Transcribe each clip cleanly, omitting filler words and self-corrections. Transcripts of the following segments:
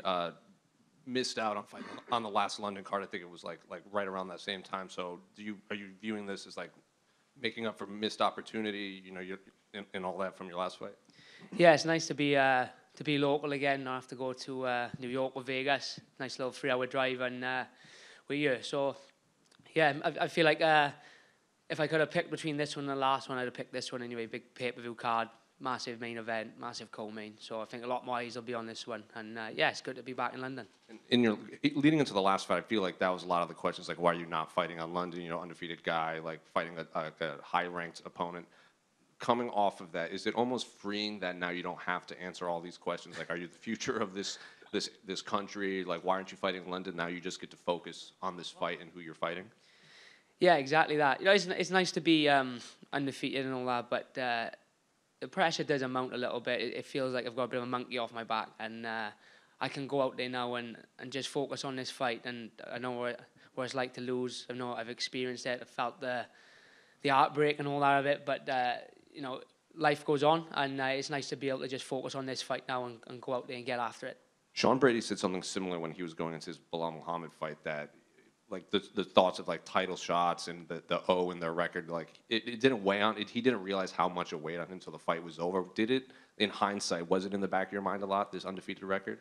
uh, missed out on fighting on the last London card. I think it was like right around that same time. So are you viewing this as like making up for missed opportunity? You know, you're in all that from your last fight. Yeah, it's nice to be local again. Not have to go to New York or Vegas. Nice little 3-hour drive, and we're here. So yeah, I feel like if I could have picked between this one and the last one, I'd have picked this one anyway. Big pay-per-view card, massive main event, massive co-main. So I think a lot more eyes will be on this one. And yeah, it's good to be back in London. In your leading into the last fight, I feel like that was a lot of the questions, like why are you not fighting on London? You know, undefeated guy, like fighting a high-ranked opponent. Coming off of that, is it almost freeing that now you don't have to answer all these questions? Like, are you the future of this country? Like, why aren't you fighting in London? Now you just get to focus on this fight and who you're fighting. Yeah, exactly that. You know, it's nice to be undefeated and all that, but the pressure does amount a little bit. It feels like I've got a bit of a monkey off my back, and I can go out there now and just focus on this fight. And I know what it's like to lose. I know I've experienced it. I've felt the heartbreak and all that of it, but you know, life goes on, and it's nice to be able to just focus on this fight now and go out there and get after it. Sean Brady said something similar when he was going into his Bilal Muhammad fight, that like the thoughts of like title shots and the O in their record, like it didn't weigh on it. He didn't realize how much it weighed on him until the fight was over. Did it, in hindsight, was it in the back of your mind a lot, this undefeated record?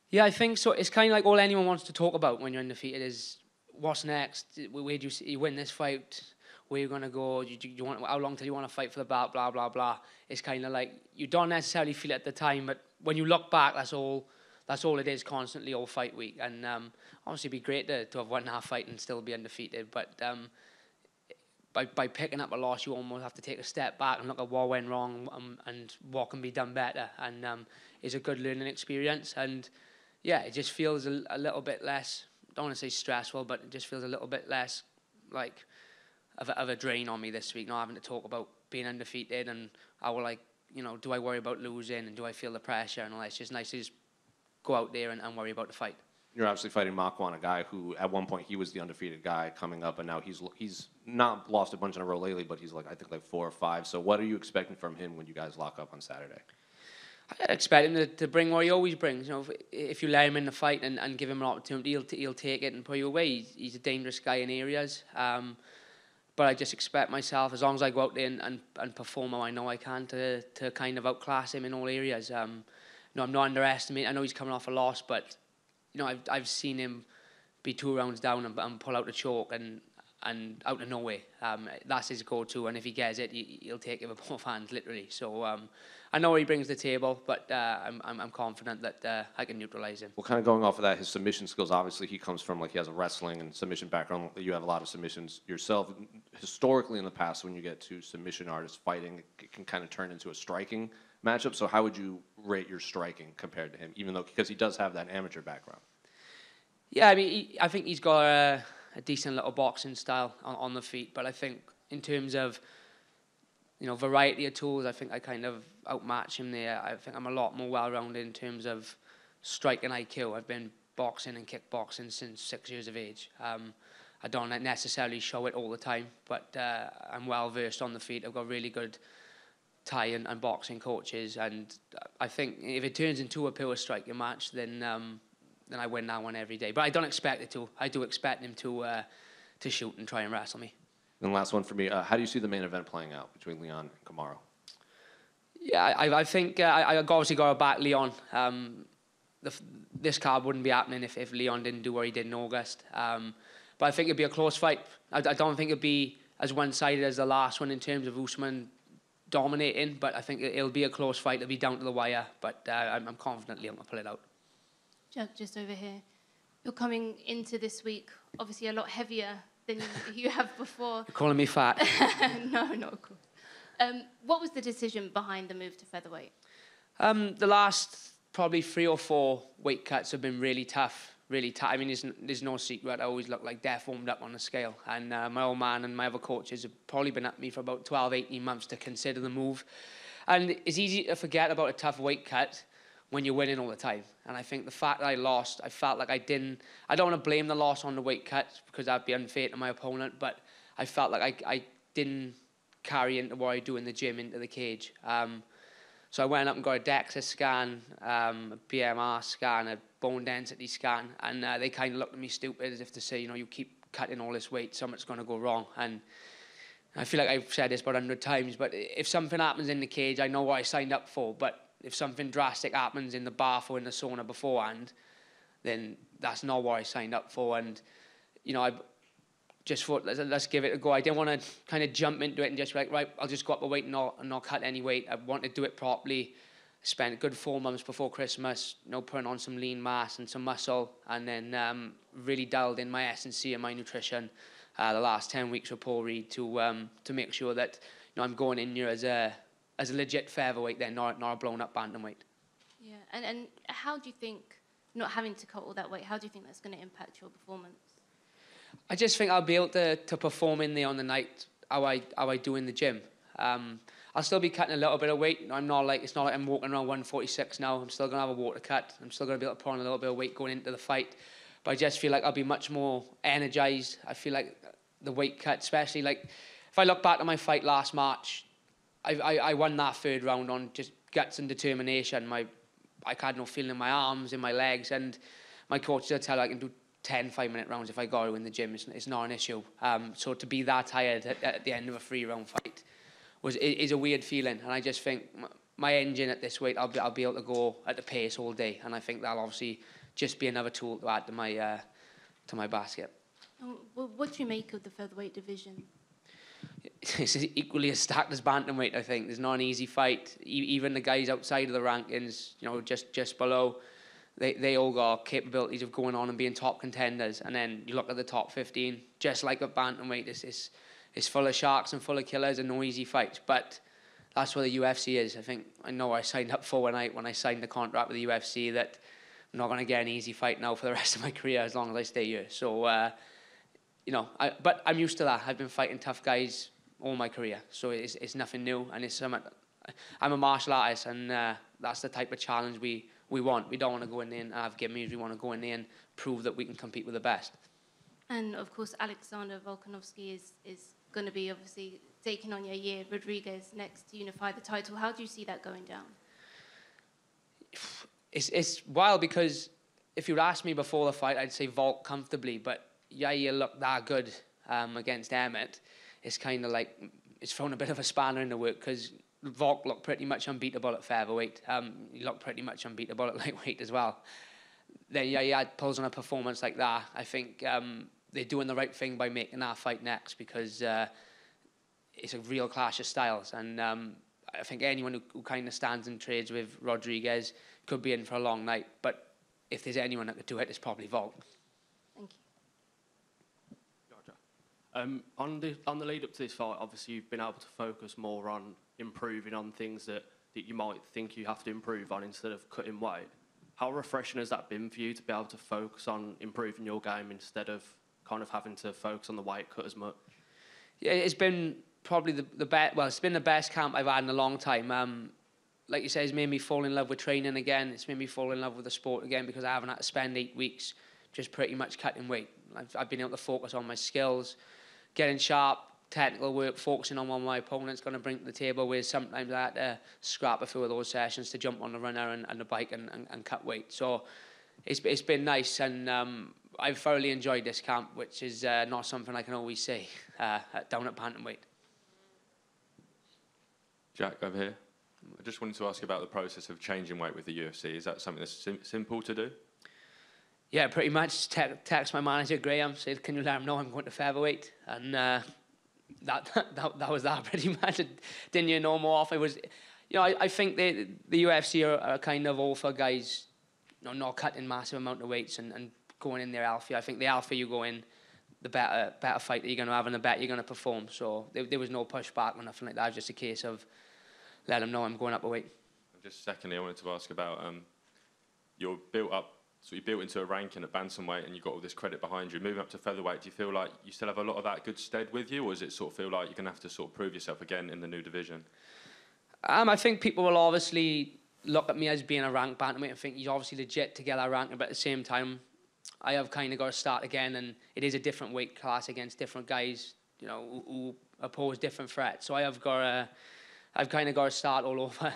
Yeah, I think so. It's kind of like all anyone wants to talk about when you're undefeated is what's next. Where do you win this fight? Where you gonna go? You want, how long till you want to fight for the belt? Blah blah blah. It's kind of like you don't necessarily feel it at the time, but when you look back, that's all it is constantly all fight week. And obviously, it'd be great to have won that fight and still be undefeated. But by picking up a loss, you almost have to take a step back and look at what went wrong and what can be done better. And it's a good learning experience. And yeah, it just feels a little bit less. Don't want to say stressful, but it just feels a little bit less like of a drain on me this week, not having to talk about being undefeated and how, like, you know, do I worry about losing and do I feel the pressure and all that. It's just nice to just go out there and worry about the fight. You're obviously fighting Makwan, a guy who at one point he was the undefeated guy coming up, and now he's not lost a bunch in a row lately, but he's like, I think, like 4 or 5. So what are you expecting from him when you guys lock up on Saturday? I expect him to bring what he always brings. You know, if you let him in the fight and give him an opportunity, he'll take it and put you away. He's a dangerous guy in areas. But I just expect myself, as long as I go out there and perform how I know I can, to kind of outclass him in all areas. You know, I'm not underestimating. I know he's coming off a loss, but you know, I've seen him be 2 rounds down and pull out the choke and out of nowhere. That's his go-to, and if he gets it, he'll take it with both hands, literally. So I know what he brings to the table, but I'm confident that I can neutralize him. Well, kind of going off of that, his submission skills, obviously he comes from, like, he has a wrestling and submission background. You have a lot of submissions yourself. Historically in the past, when you get to submission artists fighting, it can kind of turn into a striking matchup. So how would you rate your striking compared to him, even though, because he does have that amateur background? Yeah, I mean, I think he's got a decent little boxing style on the feet, but I think in terms of, you know, variety of tools, I think I kind of outmatch him there. I think I'm a lot more well-rounded in terms of striking IQ. I've been boxing and kickboxing since 6 years of age. I don't necessarily show it all the time, but I'm well-versed on the feet. I've got really good Thai and boxing coaches, and I think if it turns into a pure striking match, then I win that one every day. But I don't expect it to. I do expect him to shoot and try and wrestle me. And last one for me, how do you see the main event playing out between Leon and Kamaru? Yeah, I think I obviously got to back Leon. This card wouldn't be happening if Leon didn't do what he did in August. But I think it'd be a close fight. I don't think it'd be as one-sided as the last one in terms of Usman dominating, but I think it'll be a close fight. It'll be down to the wire, but I'm confident Leon will pull it out. Just over here. You're coming into this week, obviously a lot heavier than you have before. You're calling me fat? No, not of course. What was the decision behind the move to featherweight? The last probably 3 or 4 weight cuts have been really tough, really tight. I mean, there's no secret. I always look like death warmed up on the scale. And my old man and my other coaches have probably been at me for about 12, 18 months to consider the move. And it's easy to forget about a tough weight cut when you're winning all the time. And I think the fact that I lost, I felt like I don't want to blame the loss on the weight cut because that'd be unfair to my opponent, but I felt like I didn't carry into what I do in the gym into the cage. So I went up and got a DEXA scan, a BMR scan, a bone density scan, and they kind of looked at me stupid as if to say, you keep cutting all this weight, something's going to go wrong. And I feel like I've said this about 100 times, but if something happens in the cage, I know what I signed up for. But if something drastic happens in the bath or in the sauna beforehand, then that's not what I signed up for. And, I just thought, let's give it a go. I didn't want to kind of jump into it and just be like, right, I'll just go up a weight and not cut any weight. I wanted to do it properly. Spent a good 4 months before Christmas, putting on some lean mass and some muscle, and then really dialed in my S&C and my nutrition the last 10 weeks with Paul Reed to make sure that I'm going in here as a legit featherweight then, not a blown up bantamweight. Yeah, and how do you think, not having to cut all that weight, how do you think that's going to impact your performance? I just think I'll be able to perform in there on the night how I do in the gym. I'll still be cutting a little bit of weight. It's not like I'm walking around 146 now. I'm still going to have a water cut. I'm still going to be able to put on a little bit of weight going into the fight. But I just feel like I'll be much more energized. I feel like the weight cut, especially like if I look back at my fight last March, I won that third round on just guts and determination. I had no feeling in my arms, in my legs, and my coach still tell I can do 10 5-minute rounds if I go in the gym. It's not an issue. So to be that tired at the end of a 3-round fight is a weird feeling, and I just think my engine at this weight, I'll be able to go at the pace all day, and I think that'll obviously just be another tool to add to my basket. What do you make of the featherweight division? It's equally as stacked as bantamweight. I think there's not an easy fight. Even the guys outside of the rankings, just below, they all got capabilities of going on and being top contenders. And then you look at the top 15, just like a bantamweight, it's full of sharks and full of killers and no easy fights. But that's what the UFC is. I know I signed up for when I signed the contract with the UFC that I'm not going to get an easy fight now for the rest of my career as long as I stay here. So, but I'm used to that. I've been fighting tough guys all my career, so it's nothing new. And I'm a martial artist, and that's the type of challenge we want. We don't want to go in there and have gimmies. We want to go in there and prove that we can compete with the best. And of course, Alexander Volkanovski is going to be obviously taking on Yair Rodriguez next to unify the title. How do you see that going down? It's wild because if you'd asked me before the fight, I'd say Volk comfortably, but Yair looked that good against Emmett. It's kind of like it's thrown a bit of a spanner in the work because Volk looked pretty much unbeatable at featherweight. He looked pretty much unbeatable at lightweight as well. Then Yair pulls on a performance like that. I think they're doing the right thing by making that fight next because it's a real clash of styles. And I think anyone who kind of stands and trades with Rodriguez could be in for a long night. But if there's anyone that could do it, it's probably Volk. Thank you. Gotcha. On the lead up to this fight, obviously you've been able to focus more on improving on things that you might think you have to improve on instead of cutting weight. How refreshing has that been for you to be able to focus on improving your game instead of kind of having to focus on the weight cut as much? Yeah, it's been probably the best. Well, it's been the best camp I've had in a long time. Like you say, it's made me fall in love with training again. It's made me fall in love with the sport again because I haven't had to spend 8 weeks just pretty much cutting weight. I've been able to focus on my skills, getting sharp, technical work, focusing on what my opponent's going to bring to the table, where sometimes I had to scrap a few of those sessions to jump on the runner and the bike and cut weight. So it's been nice, and I've thoroughly enjoyed this camp, which is not something I can always say down at bantamweight. Jack, over here. I just wanted to ask about the process of changing weight with the UFC. Is that something that's simple to do? Yeah, pretty much. Text my manager, Graham, said, can you let him know I'm going to featherweight? And that was that pretty much. It didn't you know more off. It was, I think the UFC are kind of all for guys, not cutting massive amount of weights and going in there alpha. I think the alpha you go in, the better fight that you're going to have and the better you're going to perform. So there was no pushback or nothing like that. It was just a case of let them know I'm going up a weight. And just secondly, I wanted to ask about you're built up. So you built into a ranking at bantamweight and you've got all this credit behind you. Moving up to featherweight, do you feel like you still have a lot of that good stead with you, or does it sort of feel like you're going to have to sort of prove yourself again in the new division? I think people will obviously look at me as being a ranked bantamweight and think he's obviously legit to get that ranking, but at the same time, I have kind of got to start again, and it is a different weight class against different guys, who pose different threats. So I have got I've kind of got to start all over,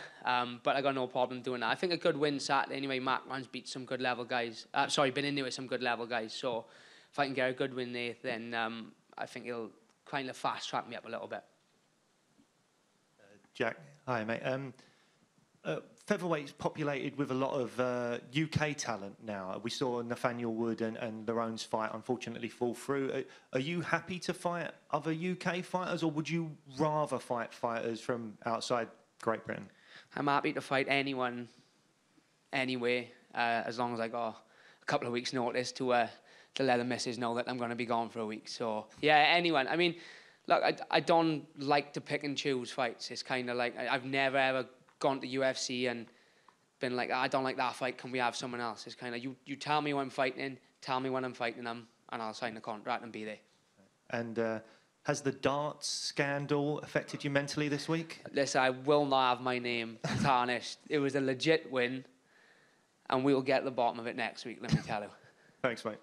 but I got no problem doing that. I think a good win Saturday anyway. Mark Man's beat some good level guys. Been in there with some good level guys. So if I can get a good win there, then I think it'll kind of fast track me up a little bit. Jack, hi mate. Featherweight's populated with a lot of UK talent now. We saw Nathaniel Wood and Larone's fight unfortunately fall through. Are you happy to fight other UK fighters, or would you rather fight fighters from outside Great Britain? I'm happy to fight anyone, anywhere, as long as I got a couple of weeks' notice to let the missus know that I'm going to be gone for a week. So yeah, anyone. I mean, look, I don't like to pick and choose fights. It's kind of like I've never ever gone to UFC and been like, I don't like that fight, can we have someone else? It's kind of, you tell me when I'm fighting, tell me when I'm fighting them, and I'll sign the contract and be there. And has the darts scandal affected you mentally this week? Listen, I will not have my name tarnished. It was a legit win, and we'll get to the bottom of it next week, let me tell you. Thanks, mate.